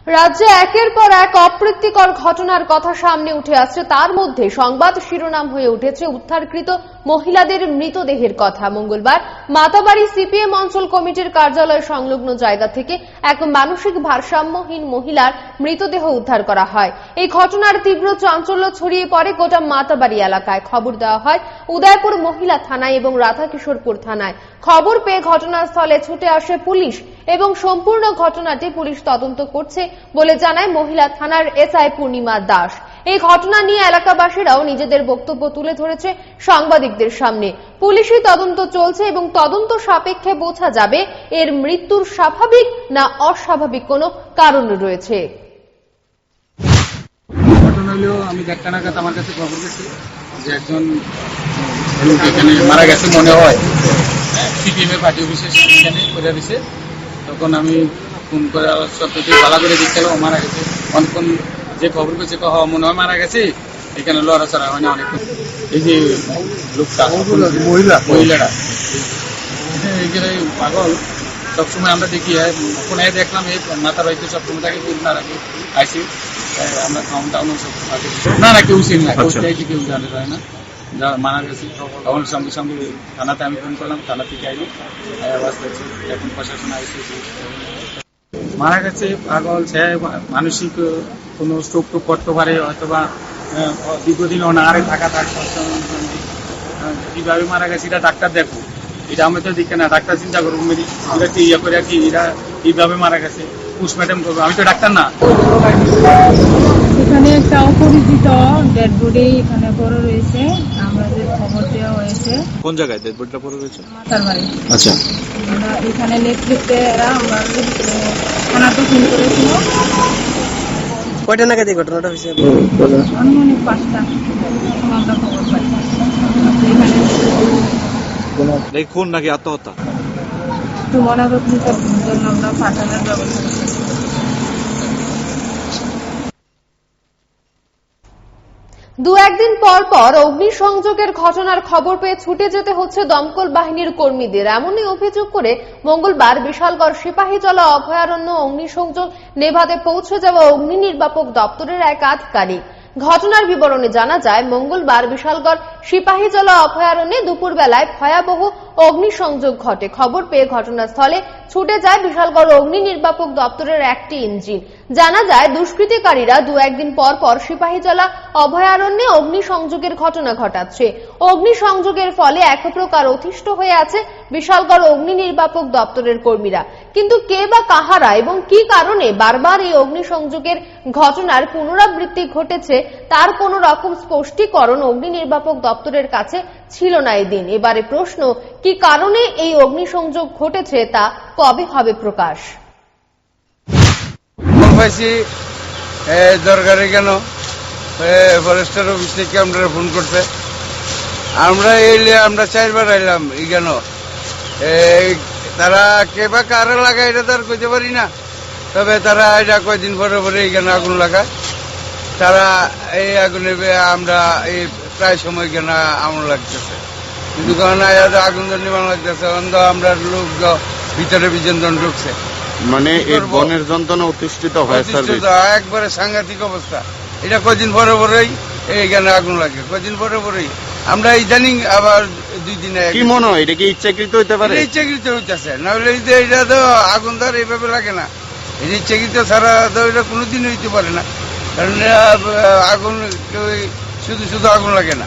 রাজ্যে একের পর এক অপ্রীতিকর ঘটনার কথা সামনে উঠে আসছে। তার মধ্যে সংবাদ শিরোনাম হয়ে উঠেছে উদ্ধারকৃত মহিলাদের মৃতদেহের কথা। মঙ্গলবার মাতাবাড়ি সিপিএম অঞ্চল কমিটির কার্যালয় সংলগ্ন জায়গা থেকে এক মানসিক ভারসাম্যহীন মহিলার মৃতদেহ উদ্ধার করা হয়। এই ঘটনার তীব্র চাঞ্চল্য ছড়িয়ে পড়ে গোটা মাতাবাড়ি এলাকায়। খবর দেওয়া হয় উদয়পুর মহিলা থানায় এবং রাধাকিশোরপুর থানায়। খবর পেয়ে ঘটনাস্থলে ছুটে আসে পুলিশ এবং সম্পূর্ণ ঘটনাটি পুলিশ তদন্ত করছে বলে জানায় মহিলা থানার এসআই পূর্ণিমা দাস। এই ঘটনা নিয়ে এলাকাবাসীরাও নিজেদের বক্তব্য তুলে ধরেছে সাংবাদিকদের সামনে। পুলিশি তদন্ত চলছে এবং তদন্ত সাপেক্ষে বোঝা যাবে এর মৃত্যুর স্বাভাবিক না অস্বাভাবিক কোনো কারণ রয়েছে। ঘটনা হলো আমি দেখা নাগাদ আমার কাছে খবর গেছে যে একজন লোক এখানে মারা গেছে মনে হয় সিপিএম এর পার্টি অফিসের এখানে করে দিছে। তখন আমি ফোন করে সব কিছু ভালো করে দেখতে গেল মারা গেছে। অনেকক্ষণ যে খবর পেয়েছে মনে হয় মারা গেছে, এখানে লড়াচড়া হয় না অনেকক্ষণ। এই যে লোকটা মহিলাটা এখানে পাগল সবসময় আমরা দেখি ফোনে দেখলাম এই মাথা বাড়িতে সবসময় তাকে না রাখি আইসি আমরা কাউন্টাউন না না কেউ চিনি না, কেউ জানতে পারে না যা মারা গেছে। তখন সঙ্গে সঙ্গে থানাতে আমি ফোন করলাম, থানা থেকে আইলো আওয়াজ দেখছি এখন প্রশাসন আইসি। মারা গেছে পাগল, সে মানসিক কোনো স্ট্রোক টোক করতে পারে, অথবা দীর্ঘদিন অনাহারে থাকা কিভাবে মারা গেছে এটা ডাক্তার দেখো, এটা আমি তো দেখে না। ডাক্তার চিন্তা করবো এটা কি ইয়ে করে কি এরা কিভাবে মারা গেছে পোস্টমর্টম করবো, আমি তো ডাক্তার না। এখানে একটা অপরিচিত ডেড বডি এখানে পড়ে রয়েছে, আমাদের খবর দেওয়া হয়েছে। কোন জায়গায় ডেড বডিটা পড়ে রয়েছে? মাতারবাড়ি। আচ্ছা, আমরা এখানে নেতৃত্বেরা আমরা থানাতে ফোন করেছিল। কয়টা নাগাদ এই ঘটনাটা হয়েছে? আনুমানিক 5টা আমরা খবর পাই। খুন নাকি আত্মহত্যা? একটু ময়নাতদন্তের জন্য আমরা পাঠানোর ব্যবস্থা করছি। দু একদিন পর পর অগ্নিসংযোগের ঘটনার খবর পেয়ে ছুটে যেতে হচ্ছে দমকল বাহিনীর কর্মীদের। এমনই অভিযোগ করে মঙ্গলবার বিশালগড় সিপাহীজলা অভয়ারণ্য অগ্নিসংযোগ নেভাতে পৌঁছে যাওয়া অগ্নি নির্বাপক দপ্তরের এক আধিকারিক। ঘটনার বিবরণে জানা যায় মঙ্গলবার বিশালগড় সিপাহীজলা অভয়ারণ্যে দুপুরবেলায় ভয়াবহ অগ্নিসংযোগ ঘটে। খবর পেয়ে ঘটনাস্থলে ছুটে যায় বিশালগড় অগ্নি নির্বাপক দপ্তরের একটি ইঞ্জিন। জানা যায় দুষ্কৃতিকারীরা দু একদিন পর পর সিপাহীজলা অভয়ারণ্যে অগ্নিসংযোগের ঘটনা ঘটাচ্ছে। অগ্নিসংযোগের ফলে এক প্রকার অতিষ্ঠ হয়ে আছে বিশালগড় অগ্নি নির্বাপক দপ্তরের কর্মীরা। কিন্তু কে বা কাহারা এবং কি কারণে বারবার এই অগ্নিসংযোগের ঘটনার পুনরাবৃত্তি ঘটেছে তার কোন রকম স্পষ্টীকরণ অগ্নি নির্বাপক দপ্তরের কাছে ছিল না এদিন। এবারে প্রশ্ন, কি কারণে এই অগ্নিসংযোগ ঘটেছে তা কবে হবে প্রকাশ? দরকারে কেন ফরেস্টার অফিস থেকে আমরা ফোন করতে আমরা এলে আমরা 4 বার আইলাম। কেন তারা কে বা কারা লাগায় এটা তো আর কইতে পারি না, তবে তারা এটা কয়দিন পরে পরে এখানে আগুন লাগায়। তারা এই আগুনে আমরা এই প্রায় সময় কেন আগুন লাগতেছে, কিন্তু কারণ আগুন নিবানো লাগতেছে আমরা লোক ভিতরে বিজন্তন ঢুকছে। মানে এই বনের যন্ত্রণা অতিষ্ঠিত হয় একবারে সাংঘাতিক অবস্থা। এটা কয়দিন পরে পরেই এইখানে আগুন লাগে, কয়দিন পরে পরেই আমরা ইদানিং আবার 2 দিনে। কি মনে হয় এটা কি ইচ্ছাকৃত হইতে পারে? ইচ্ছাকৃত হইতেছে, নাহলে এটা তো আগুন ধর এইভাবে লাগে না। এটা ইচ্ছাকৃত ছাড়া তো এটা কোনোদিন হইতে পারে না, কারণ আগুন শুধু শুধু আগুন লাগে না।